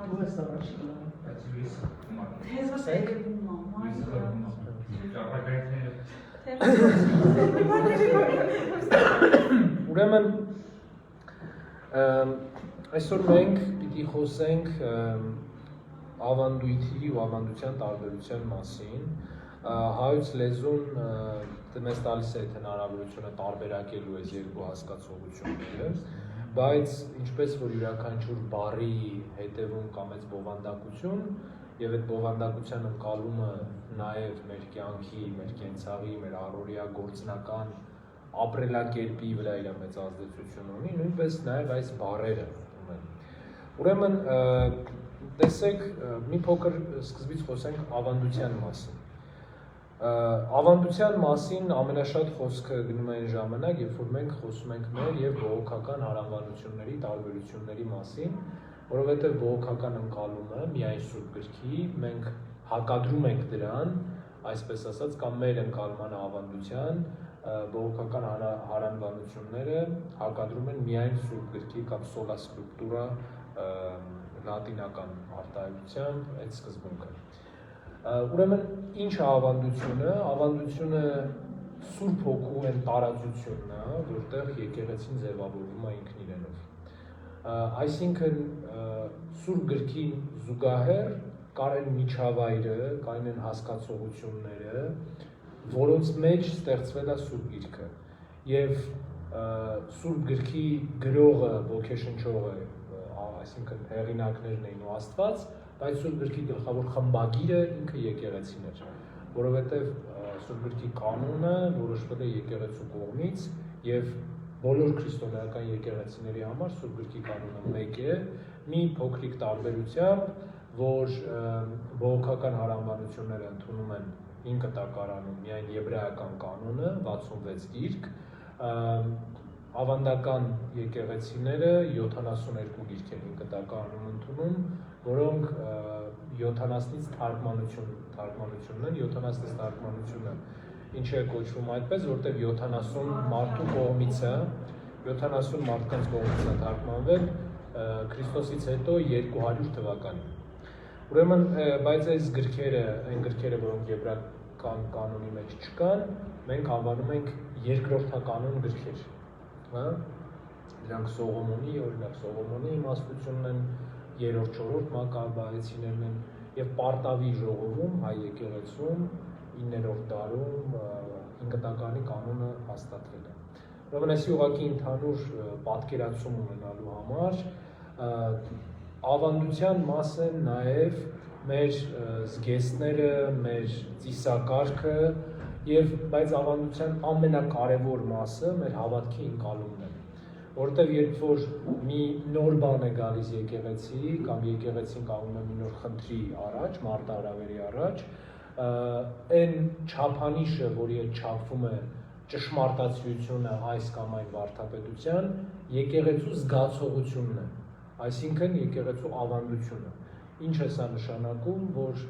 դու ես առաջին Բայց լույսը Թեզվս եկվում Ուրեմն այսօր մենք պիտի խոսենք ավանդույթի ու ավանդության տարբերության մասին հայոց լեզուն մեզ տալիս է հնարավորությունը տարբերակելու այս երկու հասկացողությունները բայց ինչպես որ յուրաքանչյուր բառի հետևում կա մեծ բովանդակություն եւ այդ բովանդակության ընկալումը նաեւ մեր կյանքի, մեր կենցաղի, մեր առօրյա գործնական ապրելակերպի վրա իր մեծ ազդեցություն ունի, նույնպես նաեւ այս բառերը ունեն։ Ուրեմն տեսեք, մի փոքր սկզբից խոսենք ավանդության մասին։ Ավանդության մասին ամենաշատ խոսքը գնում է այն ժամանակ, երբ որ մենք խոսում ենք մեր եւ բողոքական հարանվանությունների տարբերությունների մասին, որովհետեւ բողոքական ընկալումը միայն Սուրբ գրքի, մենք հակադրում ենք դրան, այսպես ասած, կամ մեր ընկալման ավանդության բողոքական հարանվանությունները հակադրում են միայն Սուրբ գրքի կամ sola scriptura լատինական արտահայտությամբ այդ սկզբունքը։ Ուրեմն ինչ է ավանդությունը, ավանդությունը Սուրբ Հոգու այն տարածությունն է, որտեղ եկեղեցին ձևավորվում է ինքն իրենով։ Այսինքն Սուրբ գրքին զուգահեռ կար են միջավայրը, կային են հասկացողությունները, որոնց մեջ ստեղծվել է Սուրբ գիրքը։ Եվ Սուրբ գրքի գրողը, ոգեշնչողը, այսինքն հեղինակներն էին ու Աստված, բայց Սուրբ գրքի գլխավոր խմբագիրը ինքը եկեղեցին էր, որովհետև Սուրբ գրքի կանոնը որոշվել է եկեղեցու կողմից եւ բոլոր քրիստոնեական եկեղեցիների համար Սուրբ գրքի կանոնը մեկ է, մի փոքրիկ տարբերությամբ, որ բողոքական հարանվանությունները ընդունում են 5 կտակարանում միայն եբրայական կանոնը 66 գիրք, ավանդական եկեղեցիները 72 գիրք են 5 կտակարանում ընդունում, որոնք 70-ից թարգմանությունն են, 70-ից թարգմանությունը ինչ է կոչվում այդպես, որտեղ 70 մարդու կողմից է, 70 մարդկանց կողմից է թարգմանվել Քրիստոսից հետո 200 թվականին։ Ուրեմն, բայց այս գրքերը, այն գրքերը, որոնք եբրայական կանոնի մեջ չկան, մենք անվանում ենք երկրորդականոն գրքեր։ Դրանք Սողոմոնի, օրինակ Սողոմոնի իմաստությունն են, 3-4 մակաբայեցիներն են եւ Պարտավի ժողովում հայ եկեղեցում 9-րդ դարում 5 կտակարանի կանոնը հաստատվել է։ Ուրեմն այսի ուղղակի ընդհանուր պատկերացում ունենալու համար ավանդության մաս են նաև մեր զգեստները, մեր ծիսակարգը եւ բայց ավանդության ամենակարևոր մասը մեր հավատքի ընկալումն է։ Որտեւ երբ որ մի նոր բան է գալիս եկեղեցի կամ եկեղեցին կանգնում է մի նոր խնդրի առաջ, մարտահրավերի առաջ, այն չափանիշը, որի հետ չափվում է ճշմարտացիությունը այս կամ այն վարդապետության, եկեղեցու զգացողությունն է, այսինքն եկեղեցու ավանդությունը։ Ինչ է սա նշանակում, որ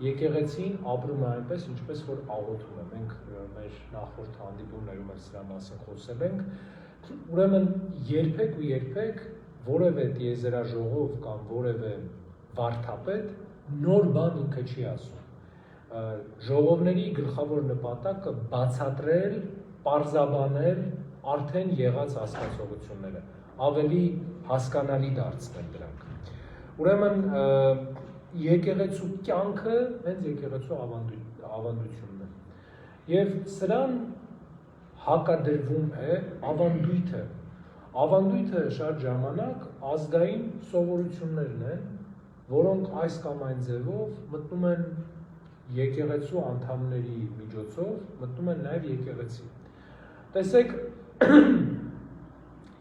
եկեղեցին ապրում է այնպես, ինչպես որ աղոթում է։ Մենք մեր նախորդ հանդիպումներում էլ սրա մասին խոսել ենք։ Ուրեմն երբեք ու երբեք որևէ տիեզերաժողով կամ որևէ վարդապետ նոր բան ինքը չի ասում։ Ժողովների գլխավոր նպատակը բացատրել, պարզաբանել արդեն եղած հասկացողությունները, ավելի հասկանալի դարձնել դրանք։ Ուրեմն եկեղեցու կյանքը հենց եկեղեցու ավանդությունն է։ Եվ սրան հակադրվում է ավանդույթը։ Ավանդույթը շատ ժամանակ ազգային սովորություններն են, որոնք այս կամ այն ձևով մտնում են եկեղեցու անդամների միջոցով, մտնում են նաև եկեղեցի։ Տեսեք,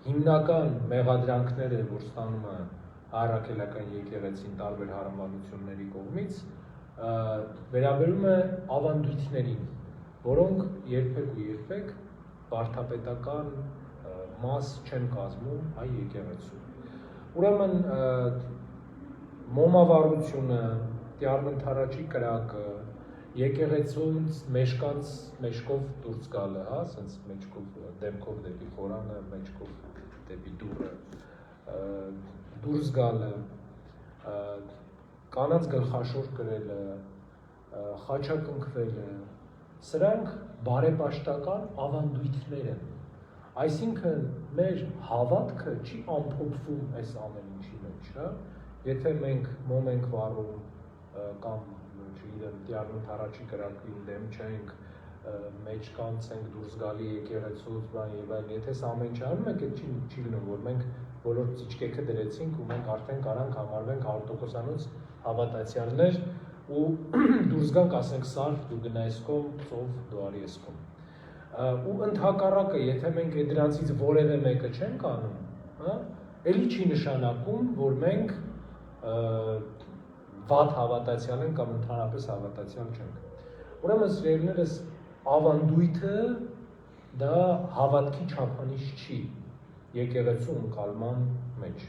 հիմնական մեղադրանքները, որ ստանում է առաքելական եկեղեցին տարբեր հարանվանությունների կողմից, վերաբերում է ավանդույթներին, որոնք երբեք ու երբեք վարդապետական մաս չեն կազմում հայ եկեղեցու։ Ուրեմն մոմավառությունը, տյառնընթարաճի կրակը, եկեղեցուց մեջքով դուրս գալը, հա, ասենց մեջքով դեմքով դեպի խորանը, մեջքով դեպի դուռը, դուրս գալը, կանանց գլխաշոր կրելը, խաչակնքվելը, սրանք բարեպաշտական ավանդույթներ են։ Այսինքն մեր հավատքը չի ամփոփվում այս ամեն ինչի մեջ, հա։ Եթե մենք մոմ ենք վառում կամ չգիտեմ, դիարմիտ առաջի կրակին դեմ չենք, մեջ կանցենք դուրս գալի եկեղեցուց, բան եւ այլն, եթե սա ամեն ինչ անում ենք, այդ չի լինում, որ մենք բոլոր ծիճկեքը դրեցինք ու մենք արդեն կարանք համարվենք 100%-անոց հավատացյալներ ու դուրս գանք, ասենք սար, դու գնա ես կողմ, ծով, դու արի ես կողմ։ Ու ընդհակառակը, եթե մենք այդ դրանցից որևէ մեկը չենք անում, հա, էլի չի նշանակում, որ մենք վատ հավատացյալ ենք կամ ընդհանրապես հավատացյալ չենք։ Ուրեմն սիրելիներս, ավանդույթը դա հավատքի չափանիշ չի եկեղեցու ընկալման մեջ։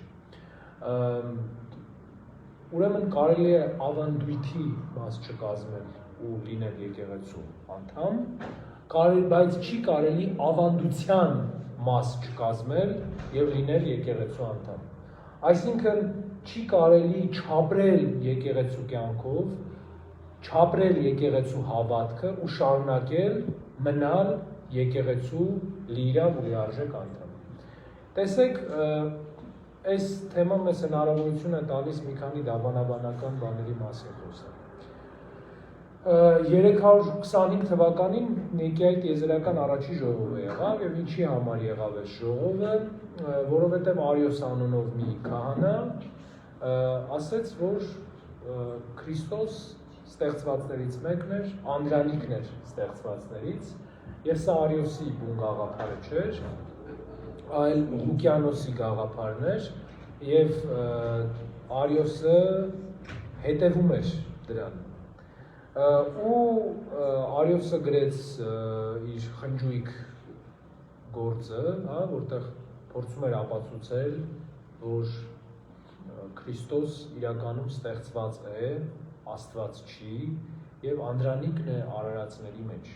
Ուրեմն կարելի է ավանդույթի մաս չկազմել ու լինել եկեղեցու անդամ, բայց չի կարելի ավանդության մաս չկազմել եւ լինել եկեղեցու անդամ։ Այսինքն չի կարելի չապրել եկեղեցու կյանքով, չապրել եկեղեցու հավատքը ու շարունակել մնալ եկեղեցու լիիրավ ու լիարժեք անդամ։ Տեսեք, այս թեման մեզ հնարավորություն է տալիս մի քանի դավանաբանական բաների մասին խոսել։ 325 թվականին Նիկեայի տիեզերական առաջի ժողովը եղավ եւ ինչի համար եղավ այս ժողովը, որովհետեւ Արիոս անունով մի քահանա ասաց, որ Քրիստոս ստեղծվածներից մեկն էր, Անդրանիկն էր ստեղծվածներից, եւ սա Արիոսի բուն գաղափարը չէր, այլ Լուկիանոսի գաղափարն էր, եւ Արիոսը հետևում էր դրան։ Ու Արիոսը գրեց իր խնջույք գործը, հա, որտեղ փորձում էր ապացուցել, որ Քրիստոս իրականում ստեղծված է, Աստված չի, եւ Անդրանիկն է արարածների մեջ։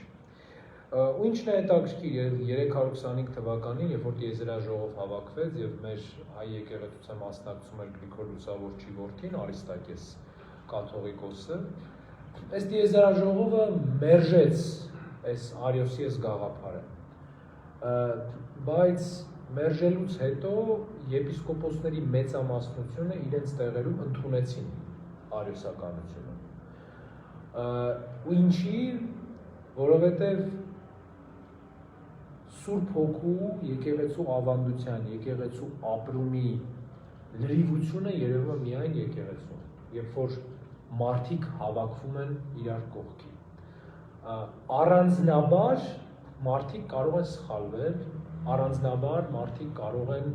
Ու ինչն է հետաքրքիր, 325 թվականին, երբ որ տիեզերաժողով հավաքվեց եւ մեր հայ եկեղեցության մասնակցում էր Գրիգոր Լուսավորչի որդին Արիստակես կաթողիկոսը, այս տիեզերաժողովը մերժեց այս Արիոսի այս գաղափարը, բայց մերժելուց հետո եպիսկոպոսների մեծամասնությունը իրենց տեղերում ընդունեցին արիոսականությունը։ Ու ինչի, որովհետև Սուրբ Հոգու եկեղեցու ավանդության, եկեղեցու ապրումի լրիվությունը երևում է միայն եկեղեցում, երբ որ մարդիկ հավաքվում են իրար կողքի։ Առանձնաբար մարդիկ կարող են սխալվել, առանձնաբար մարդիկ կարող են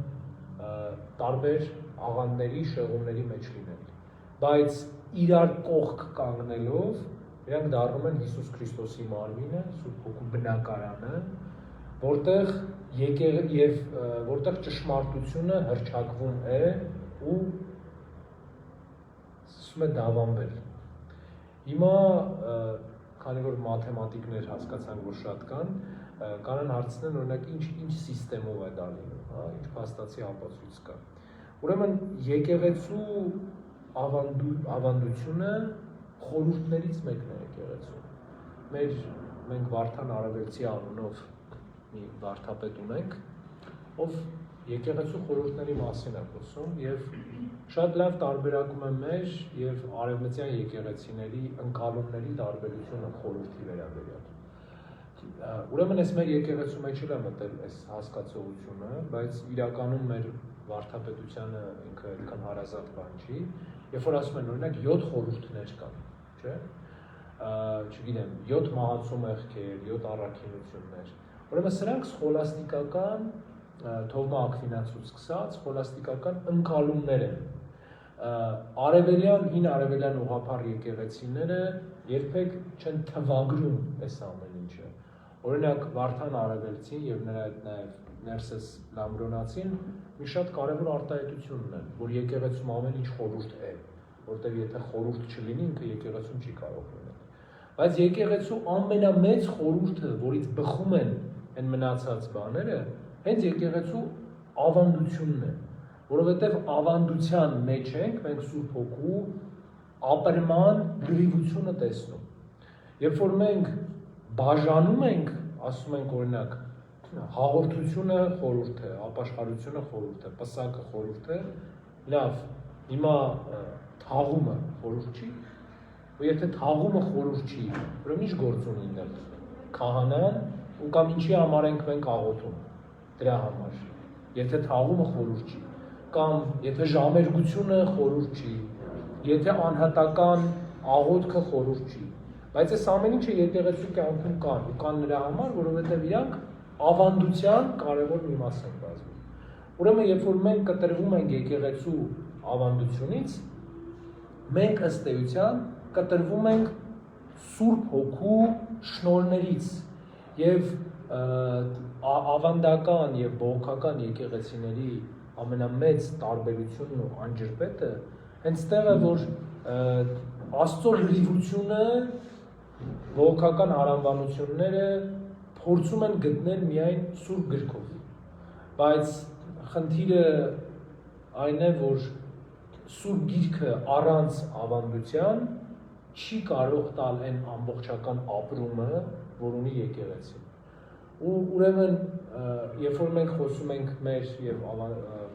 տարբեր աղանդների, շեղումների մեջ լինել, բայց իրար կողք կանգնելով իրանք դառնում են Հիսուս Քրիստոսի մարմինը, Սուրբ Հոգու բնակարանը, որտեղ ճշմարտությունը հռչակվում է ու սկսում է դավանվել։ Հիմա, քանի որ մաթեմատիկներ հասկացանք, որ շատ կան, կանան հարցնեն, օրինակ, ինչ սիստեմով է դա լինում, հա, ինչ փաստացի ապացույց կա։ Ուրեմն եկեղեցու ավանդությունը խորհուրդներից մեկն է եկեղեցու։ Մենք Վարդան Արևելցի անունով մի վարդապետ ունենք, ով եկեղեցու խորհուրդների մասին է խոսում եւ շատ լավ տարբերակում է մեր եւ արևմտյան եկեղեցիների ընկալումների տարբերությունը խորհրդի վերաբերյալ։ Ուրեմն այս մեր եկեղեցու մեջ էլ է մտել այս հասկացողությունը, բայց իրականում մեր վարդապետությանը ինքը այդքան հարազատ բան չի, երբ որ ասում են օրինակ 7 խորհուրդներ կան, չէ՞։ Չգիտեմ, 7 մահացու մեղքեր, 7 առաքինություններ։ Ուրեմն սրանք սխոլաստիկական Թովմա Աքվինացուց սկսած սխոլաստիկական ընկալումներ են։ Հին արևելյան ուղղափառ եկեղեցիները երբեք չեն թվագրում այս ամեն ինչը։ Օրինակ Վարդան Արևելցին եւ նրա հետ նաեւ Ներսես Լամբրոնացին մի շատ կարևոր արտահայտություն ունեն, որ եկեղեցում ամեն ինչ խորհուրդ է, որտեղ եթե խորհուրդ չլինի, ինքը եկեղեցում չի կարող լինել։ Բայց եկեղեցու ամենամեծ խորհուրդը, որից բխում են այն մնացած բաները, հենց եկեղեցու ավանդությունն է, որովհետև ավանդության մեջ ենք, մենք Սուրբ Հոգու ապրման լրիվությունը տեսնում։ Երբ որ մենք բաժանում ենք, ասում ենք օրինակ, հաղորդությունը խորհուրդ է, ապաշխարությունը խորհուրդ է, պսակը խորհուրդ է, լավ, հիմա թաղումը խորհուրդ չի, ու եթե թաղումը խորհուրդ չի, ուրեմն ինչ գործ ունի այնտեղ քահանան ու կամ ինչի համար ենք մենք աղոթում դրա համար, եթե թաղումը խորհուրդ չի, կամ եթե ժամերգությունը խորհուրդ չի, եթե անհատական աղոթքը խորհուրդ չի, բայց այս ամեն ինչը եկեղեցու կյանքում կան, ու կան նրա համար, որովհետև իրանք ավանդության կարևոր մի մաս են կազմում։ Ուրեմն, երբ որ մենք կտրվում ենք եկեղեցու ավանդությունից, մենք ըստ էության կտրվում ենք Սուրբ Հոգու շնորհներից եւ ավանդական եւ բողոքական եկեղեցիների ամենամեծ տարբերությունն ու անջրպետը հենց տեղ է, որ Աստծո լրիվությունը բողոքական հարանվանությունները փորձում են գտնել միայն Սուրբ գրքով, բայց խնդիրը այն է, որ Սուրբ գիրքը առանց ավանդության չի կարող տալ այն ամբողջական ապրումը, որ ունի եկեղեցին։ Ու ուրեմն, երբ որ մենք խոսում ենք մեր եւ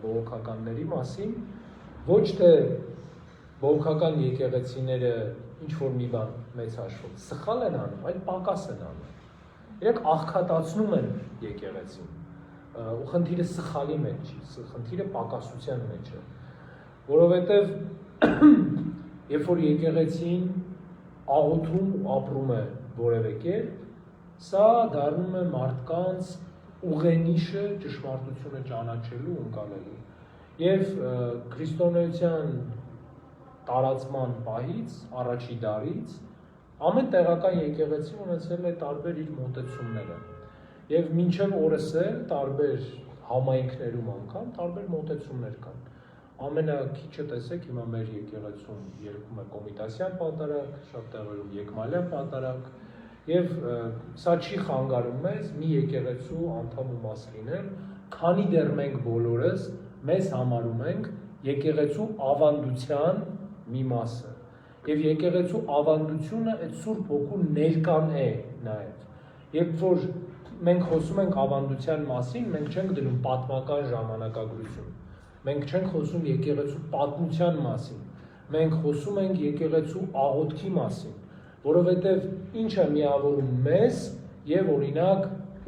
բողոքականների մասին, ոչ թե բողոքական եկեղեցիները ինչ որ մի բան մեծ հաշվով սխալ են անում, այլ պակաս են անում։ Իրենք աղքատացնում են եկեղեցին։ Ու խնդիրը սխալի մեջ չի, խնդիրը պակասության մեջ է։ Որովհետև երբ որ եկեղեցին աղոթում ու ապրում է որևէ կերպ, սա դառնում է մարդկանց ուղենիշը ճշմարտությունը ճանաչելու ու ընկալելու։ Եվ քրիստոնեության տարածման պահից, առաջի դարից, ամեն տեղական եկեղեցին ունեցել է տարբեր իր մոտեցումները։ Եվ մինչև օրս էլ տարբեր համայնքներում անգամ տարբեր մոտեցումներ կան։ Ամենաքիչը տեսեք հիմա մեր եկեղեցում երգում է կոմիտասյան պատարագ, շատ տեղերում եկմալյան պատարագ, եւ սա չի խանգարում մեզ մի եկեղեցու անդամ ու մաս լինել, քանի դեռ մենք բոլորս մեզ համարում ենք եկեղեցու ավանդության մի մասը։ Եվ եկեղեցու ավանդությունը այդ Սուրբ Հոգու ներկան է նաեւ։ Երբ որ մենք խոսում ենք ավանդության մասին, մենք չենք դնում պատմական ժամանակագրություն։ Մենք չենք խոսում եկեղեցու պատմության մասին, մենք խոսում ենք եկեղեցու աղոթքի մասին, որովհետև ինչ է միավորում մեզ եւ օրինակ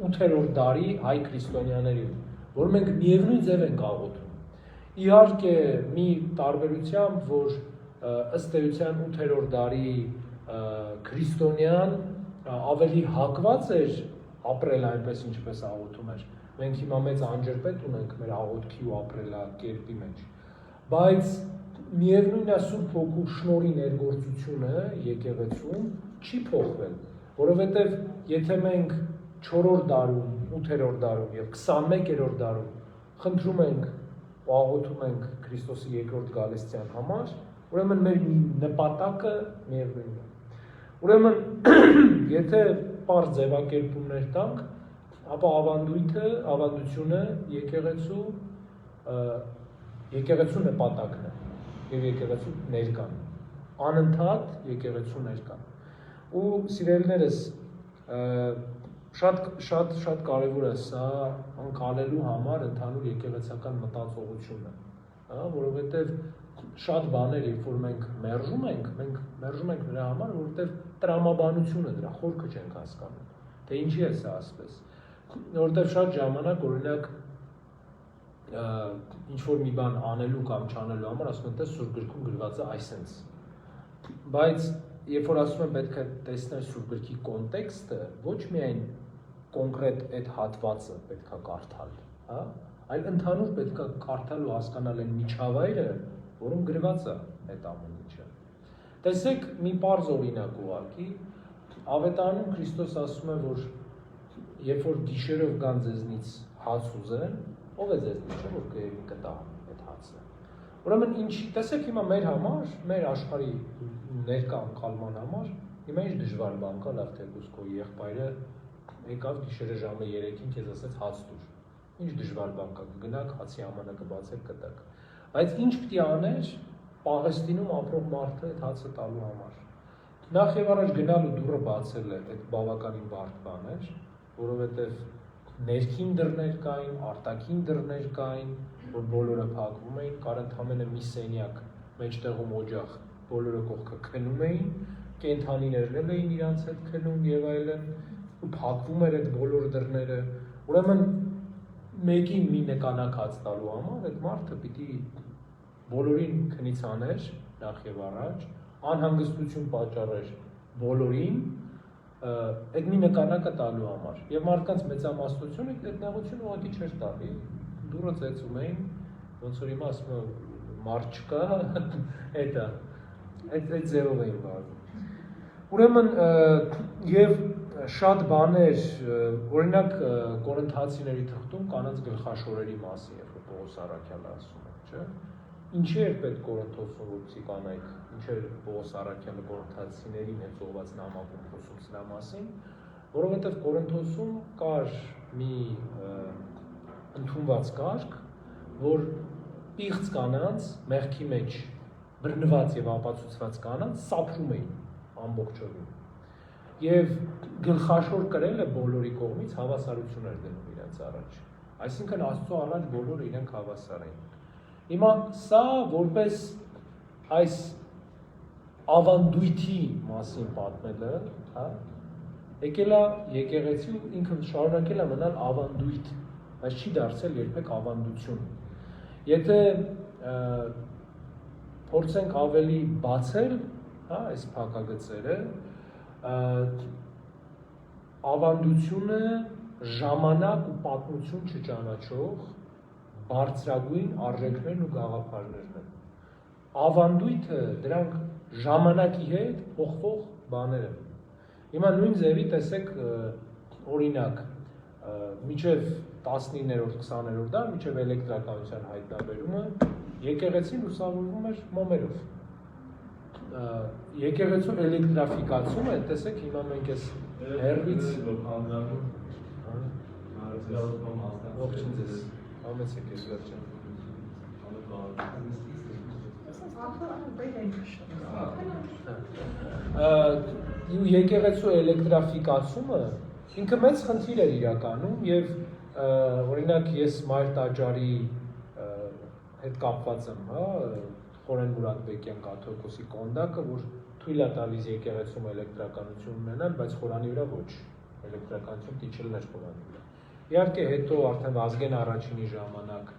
8-րդ դարի հայ քրիստոնյաներին, որ մենք միևնույն ձև ենք աղոթում։ Իհարկե մի տարբերությամբ, որ ըստ էության 8-րդ դարի քրիստոնյան ավելի հակված էր ապրել այնպես ինչպես աղոթում էր։ Մենք հիմա մեծ անջրպետ ունենք մեր աղոթքի ու ապրելակերպի մեջ, բայց միևնույն է Սուրբ Հոգու շնորհի ներգործությունը եկեղեցում չի փոխվել, որովհետև եթե մենք 4-րդ դարում, 8-րդ դարում եւ 21-րդ դարում խնդրում ենք ու աղոթում ենք Քրիստոսի երկրորդ գալստյան համար, ուրեմն մեր նպատակը միևնույնն է։ Ուրեմն եթե պարզ ձևակերպումներ տանք, ապա ավանդությունը եկեղեցու նպատակն է եւ եկեղեցու ներկան, անընդհատ եկեղեցու ներկան։ Ու սիրելիներս, շատ կարևոր է սա ընկալելու համար ընդհանուր եկեղեցական մտածողությունը, որովհետեւ շատ բաներ, երբ որ մենք մերժում ենք նրա համար, որովհետեւ տրամաբանությունը դրա խորքը չենք հասկանում, թե ինչի է սա ասպես, որովհետեւ շատ ժամանակ օրինակ ինչ որ մի բան անելու կամ չանելու համար ասում են, թե Սուրբ գրքում գրված է այսպես, բայց երբ որ ասում են պետք է տեսնել Սուրբ գրքի կոնտեքստը, ոչ միայն կոնկրետ այդ հատվածը պետք է կարդալ, այլ ընդհանուր պետք է կարդալ ու հասկանալ այն միջավայրը, որում գրված է այդ ամեն ինչը։ Տեսեք մի պարզ օրինակ ուղղակի, Ավետարանում Քրիստոս ասում է, որ երբ որ գիշերով գան ձեզնից հաց ուզեն, ով է ձեզնից, որ կերևի կտա այդ հացը։ Ուրեմն ինչի, տեսեք հիմա մեր համար, մեր աշխարհի ներկա անկալման համար, հիմա ինչ դժվար բան կա, լավ թե քո եղբայրը եկավ գիշերը ժամը 3-ին քեզ ասեց հաց տուր։ Ինչ դժվար բան կա, գնաք հացի համանակը բացեք կտակ։ Բայց ինչ պիտի աներ Պաղեստինում ապրող մարդը այդ հացը տալու համար։ Նախ եւ առաջ գնալու դուռը բացել է այդ բավականին բարդ բան էր, որովհետեւ ներքին դռներ կային, արտաքին դռներ կային, որ բոլորը փակվում էին, կար ընդամենը մի սենյակ, մեջտեղում օջախ, բոլորը կողքը քնում էին, կենդանիներն էլ էին իրանց հետ քնում եւ այլն, ու փակվում էր այդ բոլոր դռները։ Ուրեմն մեկին մի նկանակ հաց տալու համար այդ մարդը պիտի բոլորին քնից աներ նախ եւ առաջ, անհանգստություն պատճառեր բոլորին այդ մի նկանակը տալու համար եւ մարդկանց մեծամասնությունը այդ նեղությունը ուղղակի չէր տալի դուրը ծեծում էին ոնց որ հիմա ասում են մարդ չկա էտա այդ ձևով էին վարվում ուրեմն եւ շատ բաներ օրինակ կորինթացիների թղթում կանանց գլխաշորերի մասին երբ Պողոս Առաքյալը ասում է չէ Ինչի էր պետք Կորինթոսում որպեսզի կանայք, ինչ էր Պողոս Առաքյալը Կորինթացիներին հետ ուղղված նամակում խոսում սրա մասին, որովհետև Կորինթոսում կար մի ընդունված կարգ, որ պիղծ կանանց մեղքի մեջ բռնված եւ ապացուցված կանանց սափրում էին ամբողջովին։ Եվ գլխաշոր կրելը բոլորի կողմից հավասարություն էր դնում իրենց առաջ։ Այսինքն Աստծո առաջ բոլորը իրենք հավասար էին։ Հիմա սա որպես այս ավանդույթի մասին պատմելը, հա, եկել է եկեղեցի ու ինքը շարունակել է մնալ ավանդույթ, բայց չի դարձել երբեք ավանդություն։ Եթե փորձենք ավելի բացել, հա, այս փակագծերը, ավանդությունը ժամանակ ու պատմություն չճանաչող բարձրագույն արժեքներն ու գաղափարներն են։ Ավանդույթը դրանք ժամանակի հետ փոխվող բաներ են։ Հիմա նույն ձևի տեսեք օրինակ մինչև 19-րդ 20-րդ դար մինչև էլեկտրականության հայտնաբերումը եկեղեցին լուսավորվում էր մոմերով։ Եկեղեցու էլեկտրաֆիկացումը, տեսեք հիմա մենք այս հեռվից ողջույն ձեզ Համեցեք ես վերջան։ Եկեղեցու էլեկտրաֆիկացումը ինքը մեծ խնդիր էր իրականում եւ օրինակ ես Մայր Տաճարի հետ կապված եմ, հա, Խորեն Մուրադբեկյան կաթողիկոսի կոնդակը, որ թույլ է տալիս եկեղեցում էլեկտրականություն ունենալ, բայց Խորանի վրա ոչ, էլեկտրականություն տիչելն էր Խորանի վրա։ Իհարկե հետո արդեն Վազգեն առաջինի ժամանակ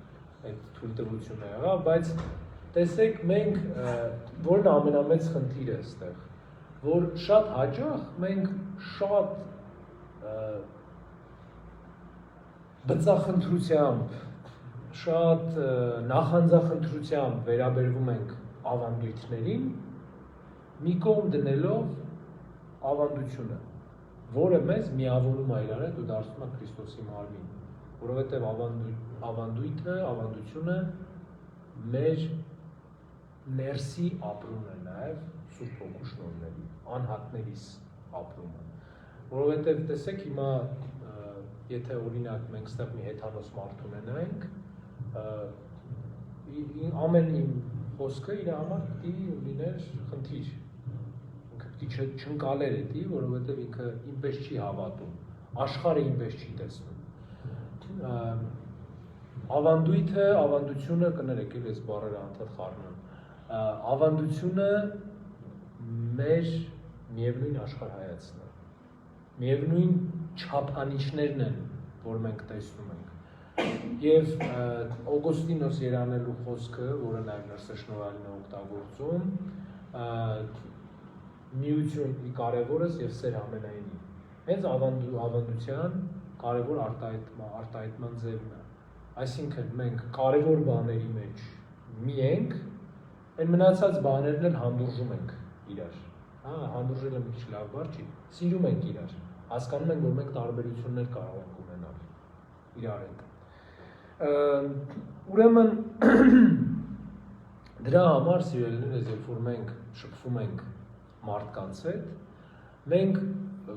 այդ թույլտվությունը եղավ, բայց տեսեք մենք որն ամենամեծ խնդիրը այստեղ, որ շատ հաճախ մենք շատ բծախնդրությամբ, շատ նախանձախնդրությամբ վերաբերվում ենք ավանդույթներին, մի կողմ դնելով ավանդությունը որը մեզ միավորում է իրար հետ ու դարձնում է Քրիստոսի մարմին, որովհետև ավանդույթը, ավանդությունը մեր ներսի ապրումն է նաև Սուրբ Հոգու շնորհների, անհատներիս ապրումը, որովհետև տեսեք հիմա եթե օրինակ մենք ստեղ մի հեթանոս մարդ ունենայինք, ամեն իմ խոսքը իր համար պիտի լիներ խնդիր, ինքը չընկալեր էդի, որովհետև ինքը ինպես չի հավատում, աշխարհը ինպես չի տեսնում։ Ավանդույթը, ավանդությունը, կներեք, ես բառերը անդադ խառնում, ավանդությունը մեր միևնույն աշխարհայացն է, միևնույն չափանիշներն են, որ մենք տեսնում ենք։ Եվ Օգոստինոս երանելու խոսքը, որը նաև նրսեշնորհալին է օգտագործում, միություն կարևորս եւ սեր ամենայնի։ Հենց ավանդության կարևոր արտահայտման ձևն է։ Այսինքն մենք կարևոր բաների մեջ մի ենք, այն մնացած բաներն էլ հանդուրժում ենք իրար։ Հա, հանդուրժելը մի քիչ լավ բառ չի, սիրում ենք իրար։ Հասկանում ենք, որ մենք տարբերություններ կարող ենք ունենալ իրար հետ։ Ուրեմն դրա համար սիրելիներս, երբ որ մենք շփվում ենք մարդկանց հետ, մենք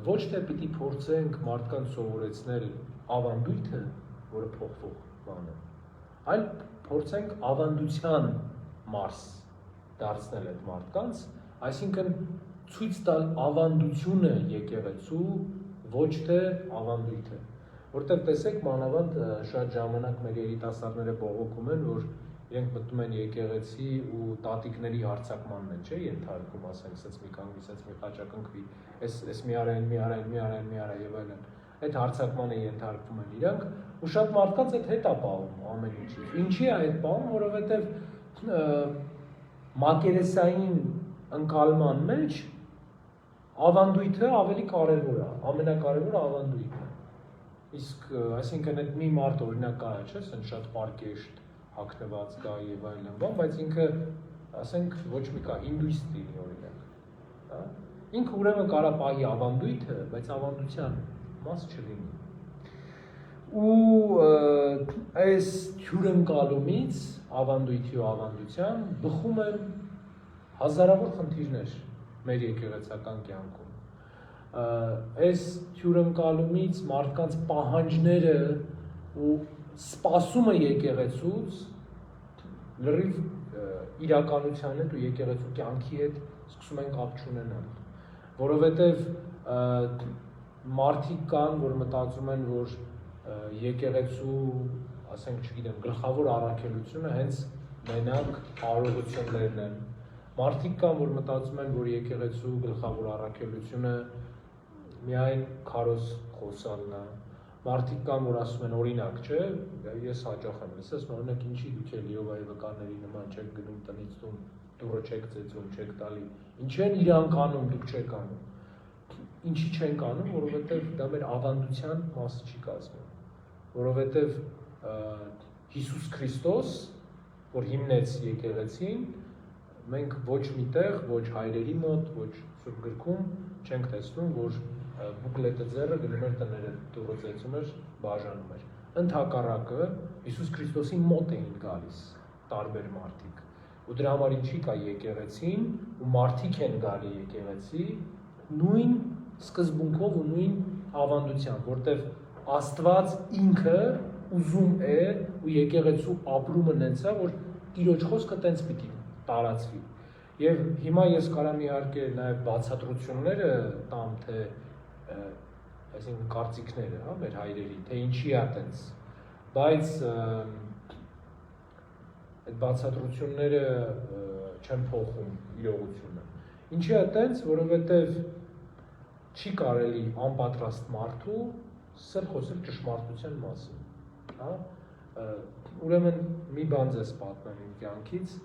ոչ թե պիտի փորձենք մարդկանց սովորեցնել ավանդույթը, որը փոխվող բան է, այլ փորձենք ավանդության մարս դարձնել այդ մարդկանց, այսինքն ցույց տալ ավանդությունը եկեղեցու, ոչ թե ավանդույթը, որտեղ տեսեք մանավանդ շատ ժամանակ մեր երիտասարդները բողոքում են, որ իրենք մտնում են եկեղեցի ու տատիկների հարձակմանն են, չէ, ենթարկում, ասենք, սենց մի կանգնի, սենց մի խաչակնքվի, այս մի արա եւ այլն։ Այդ հարձակմանը ենթարկվում են իրանք, ու շատ մարդկանց այդ հետ է պահում ամեն ինչից։ Ինչի է այդ պահում, որովհետեւ մակերեսային ընկալման մեջ ավանդույթը ավելի կարևոր է, ամենակարևորը ավանդույթն է։ Իսկ այսինքն այդ մի մարդ օրինակ կա, չէ, սենց շատ պարկեշտ հագնված կա եւ այլն, բայց ինքը, ասենք, ոչ մի կա հինդուիստ լինի օրինակ, հա։ Ինքը ուրեմն կարա պահի ավանդույթը, բայց ավանդության մաս չլինի։ Ու այս հյուրընկալումից ավանդույթի ու ավանդության բխում են հազարավոր խնդիրներ մեր եկեղեցական կյանքում։ Այս հյուրընկալումից մարդկանց պահանջները ու սպասումը եկեղեցուց լրիվ իրականության հետ ու եկեղեցու կյանքի հետ սկսում են կապ չունենալ, որովհետև մարդիկ կան, որ մտածում են, որ եկեղեցու, ասենք, չգիտեմ, գլխավոր առաքելությունը հենց մենակ արարողություններն են։ Մարդիկ կան, որ մտածում են, որ եկեղեցու գլխավոր առաքելությունը միայն քարոզ խոսալն է։ Մարդիկ կան, որ ասում են օրինակ, չէ, ես հաճախ եմ լսել, օրինակ ինչի դուք էլ Եհովայի վկաների նման չեք գնում տնից տուն, դուռը չեք ծեծում, չեք տալի։ Ինչ են իրանք անում, դուք չեք անում։ Ինչի չենք անում, որովհետև դա մեր ավանդության մասը չի կազմում։ Որովհետև Հիսուս Քրիստոս, որ հիմնեց եկեղեցին, մենք ոչ միտեղ, ոչ հայրերի մոտ, ոչ Սուրբ գրքում չենք տեսնում, որ բուկլետը ձեռը գնում էր տները, դուռը ծեծում էր, բաժանում էր։ Ընդհակառակը Հիսուս Քրիստոսի մոտ էին գալիս տարբեր մարդիկ։ Ու դրա համար ինչի կա եկեղեցին, ու մարդիկ են գալի եկեղեցի նույն սկզբունքով ու նույն ավանդությամբ, որտեղ Աստված ինքը ուզում է ու եկեղեցու ապրումը նենց է, որ Տիրոջ խոսքը տենց պիտի տարածվի։ Եվ հիմա ես կարամ իհարկե նաև բացատրությունները տամ, թե այսինքն կարծիքները, հա, մեր հայրերի, թե ինչի է տենց, բայց այդ բացատրությունները չեն փոխում իրողությունը։ Ինչի է տենց, որովհետև չի կարելի անպատրաստ մարդու սեր խոսել ճշմարտության մասին, հա։ Ուրեմն մի բան ձեզ պատմեմ իմ կյանքից։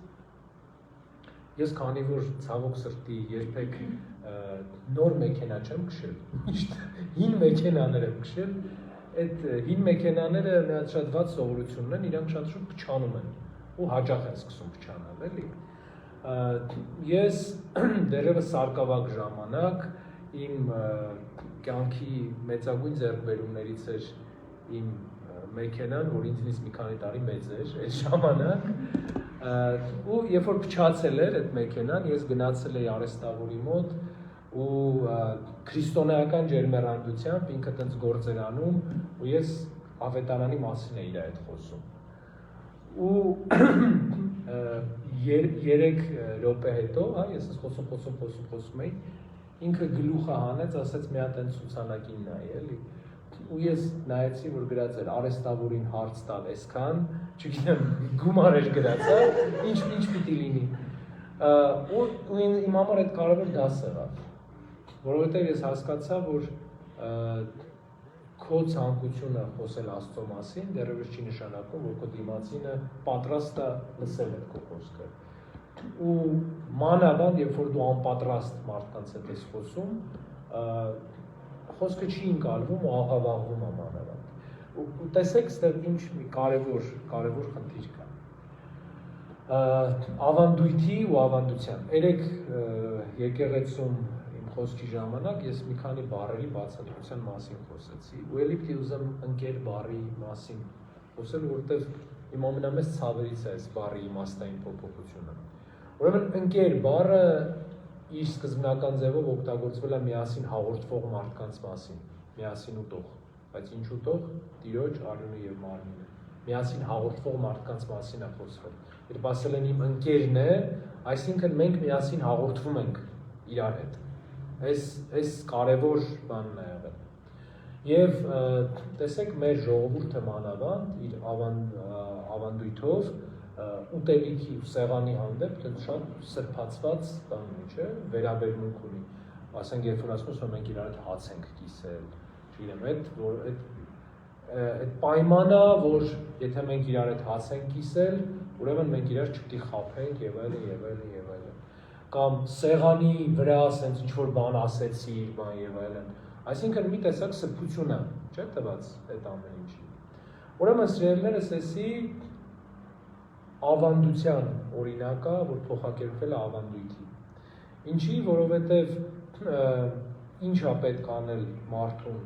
Ես քանի որ ցավոք սրտի երբեք նոր մեքենա չեմ քշել, միշտ հին մեքենաներ եմ քշել, այդ հին մեքենաները մի հատ շատ վատ սովորություն ունեն, իրանք շատ շուտ փչանում են ու հաճախ են սկսում փչանալ, էլի։ Ես դեռևս սարկավակ ժամանակ իմ կյանքի մեծագույն ձեռքբերումներից էր իմ մեքենան, որ ինձնից մի քանի տարի մեծ էր այդ ժամանակ, ու երբ որ փչացել էր այդ մեքենան, ես գնացել էի արհեստավորի մոտ ու քրիստոնեական ջերմեռանդությամբ ինքը տենց գործեր անում ու ես ավետարանի մասին էի իր այդ խոսում։ Ու 3 րոպե հետո, հա, ես խոսում էի, ինքը գլուխը հանեց, ասեց մի հատ այն ցուցանակին նայ, էլի։ Ու ես նայեցի, որ գրած էր արհեստավորին հարց տալ այսքան, չգիտեմ, գումար էր գրած, հա, ինչ պիտի լինի։ Ու իմ համար այդ կարևոր դաս եղավ, որովհետև ես հասկացա, որ քո ցանկությունը խոսել Աստծո մասին դեռևս չի նշանակում, որ քո դիմացինը պատրաստ է լսել այդ քո խոսքը։ Ու մանավանդ, երբ որ դու անպատրաստ մարդկանց հետ ես խոսում, խոսքը չի ընկալվում ու աղավաղվում է մանավանդ։ Ու տեսեք, ստեղ ինչ մի կարևոր խնդիր կա։ Ավանդույթի ու ավանդության։ Երեք եկեղեցում իմ խոսքի ժամանակ ես մի քանի բառերի բացատրության մասին խոսեցի։ Ու ելի պիտի ուզեմ ընկեր բառի մասին խոսել, որովհետև իմ ամենամեծ ցավերից է այս բառի իմաստային փոփոխությունը։ Ուրեմն ընկեր բառը իր սկզբնական ձևով օգտագործվել է միասին հաղորդվող մարդկանց մասին, միասին ուտող, բայց ինչուտող Տիրոջ արյունը եւ մարմինը։ Միասին հաղորդվող մարդկանց մասին է խոսվել։ Երբ ասել են իմ ընկերն է, այսինքն մենք միասին հաղորդվում ենք իրար հետ։ Այս կարևոր բանն է եղել։ Եվ տեսեք մեր ժողովուրդը մանավանդ իր ավանդույթով ուտելիքի ու սեղանի հանդեպ շատ սրբացված բան ունի, չէ՞, վերաբերմունք ունի։ Ասենք երբ որ ասում ենք մենք իրար հետ հաց ենք կիսել, չգիտեմ, այդ պայմանը, որ եթե մենք իրար հետ հաց ենք կիսել, ուրեմն մենք իրար չպետք է խաբենք եւ այլն։ Կամ սեղանի վրա ասենց ինչ որ բան ասեցի, բան եւ այլն։ Այսինքն մի տեսակ սրբություն է, չէ՞ տված այդ ամեն ինչի։ Ուրեմն սիրելիներս, էսի ավանդության օրինակը, որ փոխակերպվել է ավանդույթի։ Ինչի, որովհետև ինչա պետք անել մարդուն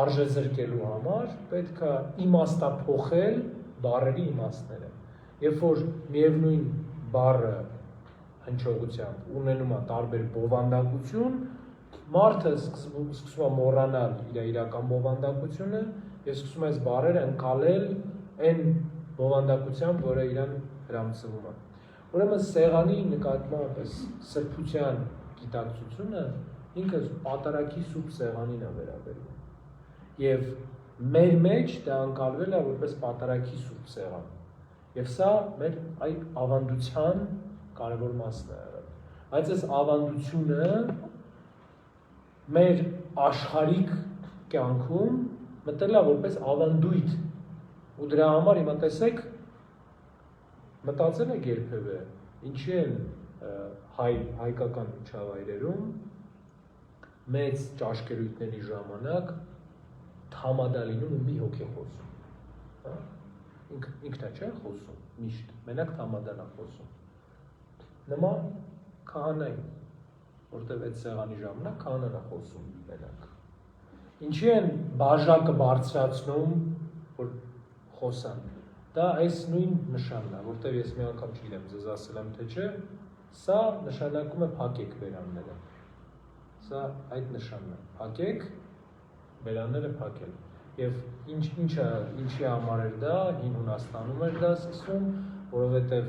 արժեզրկելու համար, պետք է իմաստափոխել բառերի իմաստները։ Երբ որ միևնույն բառը հնչողությամբ ունենում է տարբեր բովանդակություն, մարդը սկսում է մոռանալ իր իրական բովանդակությունը եւ սկսում է այս բառերը ընկալել այն բովանդակությամբ, որը իրան հրամցվում է։ Ուրեմն սեղանի նկատմամբ այս սրբության գիտակցությունը ինքը պատարագի սուրբ սեղանին է վերաբերում։ Եվ մեր մեջ դա ընկալվել է որպես պատարագի սուրբ սեղան։ Եվ սա մեր այդ ավանդության կարևոր մասն է եղել։ Բայց այս ավանդությունը մեր աշխարհիկ կյանքում մտել է որպես ավանդույթ։ Ու դրա համար հիմա տեսեք, մտածել եք երբևէ, ինչի են հայկական միջավայրերում մեծ ճաշկերույթների ժամանակ թամադալինում ու մի հոգի խոսում։ Ինքն է չէ խոսում, միշտ, մենակ թամադալ է խոսում։ Նման քահանային, որտեղ այդ սեղանի ժամանակ քահանան է խոսում մենակ։ Ինչի են բաժակը բարձրացնում, որ խոսան։ Դա այս նույն նշանն է, որտեղ ես մի անգամ չգիտեմ, ձեզ ասել եմ թե չէ, սա նշանակում է փակեք բերանները։ Սա այդ նշանն է, փակեք, բերանները փակել։ Եվ ինչի համար էր դա, հին Հունաստանում էր դա սկսվում, որովհետև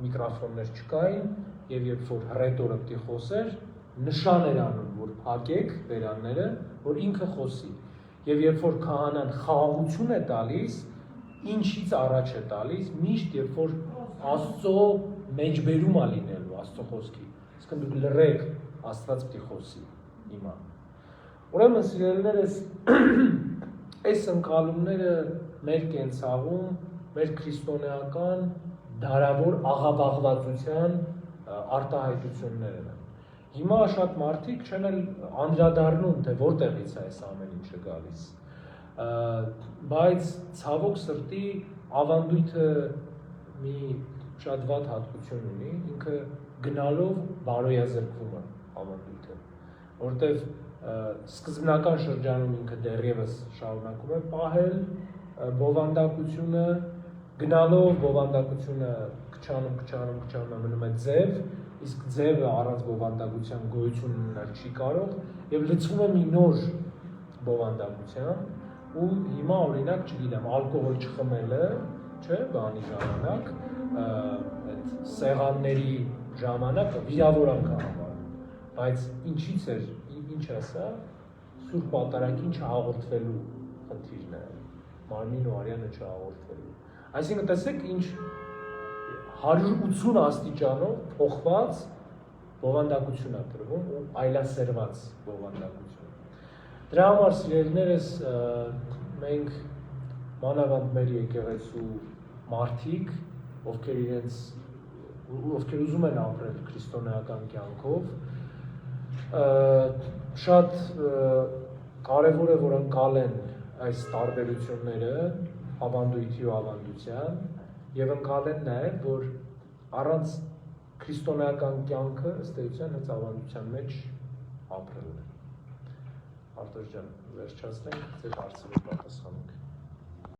միկրոֆոններ չկային, եւ երբ որ հռետորը պետք է խոսեր, նշան էր անում, որ փակեք բերանները, որ ինքը խոսի։ Եվ երբ որ քահանան խաղաղություն է տալիս, ինչից առաջ է տալիս, միշտ երբ որ Աստծո մեջբերում է լինելու, Աստծո խոսքի։ Իսկն դուք լռեք, Աստված պետք է խոսի հիմա։ Ուրեմն սիրելիներս, այս ընկալումները մեր կենցաղում, մեր քրիստոնեական դարավոր աղավաղվածության արտահայտություններն են։ Հիմա շատ մարդիկ չեն անդրադառնում, թե որտեղից է այս ամեն ինչը գալիս։ Բայց ցավոք սրտի ավանդույթը մի շատ վատ հատկություն ունի, ինքը գնալով բարոյազրկվում է ավանդույթը, որտեվ սկզբնական շրջանում ինքը դեռևս շարունակում է պահել բովանդակությունը, գնալով բովանդակությունը քչանում մնում է ձև, իսկ ձևը առանց բովանդակության գոյություն ունենալ չի կարող եւ լցվում է մի նոր բովանդակությամբ ու հիմա օրինակ չգիտեմ ալկոհոլ չխմելը, չէ, բանի ժամանակ, այդ սեղանների ժամանակ վիրավորանք է համարում, բայց ինչից էր, ինչ է սա, սուրբ պատարագին չհաղորդվելու խնդիրն է, մարմին ու արյանը չհաղորդվելու։ Այսինքն տեսեք ինչ 180 աստիճանով փոխված բովանդակություն է տրվում ու այլասերված բովանդակություն։ Դրա համար սիրելիներս մենք մանավանդ մեր եկեղեցու մարդիկ, ովքեր ուզում են ապրել քրիստոնեական կյանքով, շատ կարևոր է որ ընկալեն այս տարբերությունները ավանդույթի ու ավանդության եւ ընկալեն նաեւ որ առանց քրիստոնեական կյանքը ըստ էության հենց ավանդության մեջ ապրելն է։ Արտոս ջան, վերջացնենք, ձեր հարցերը պատասխանենք։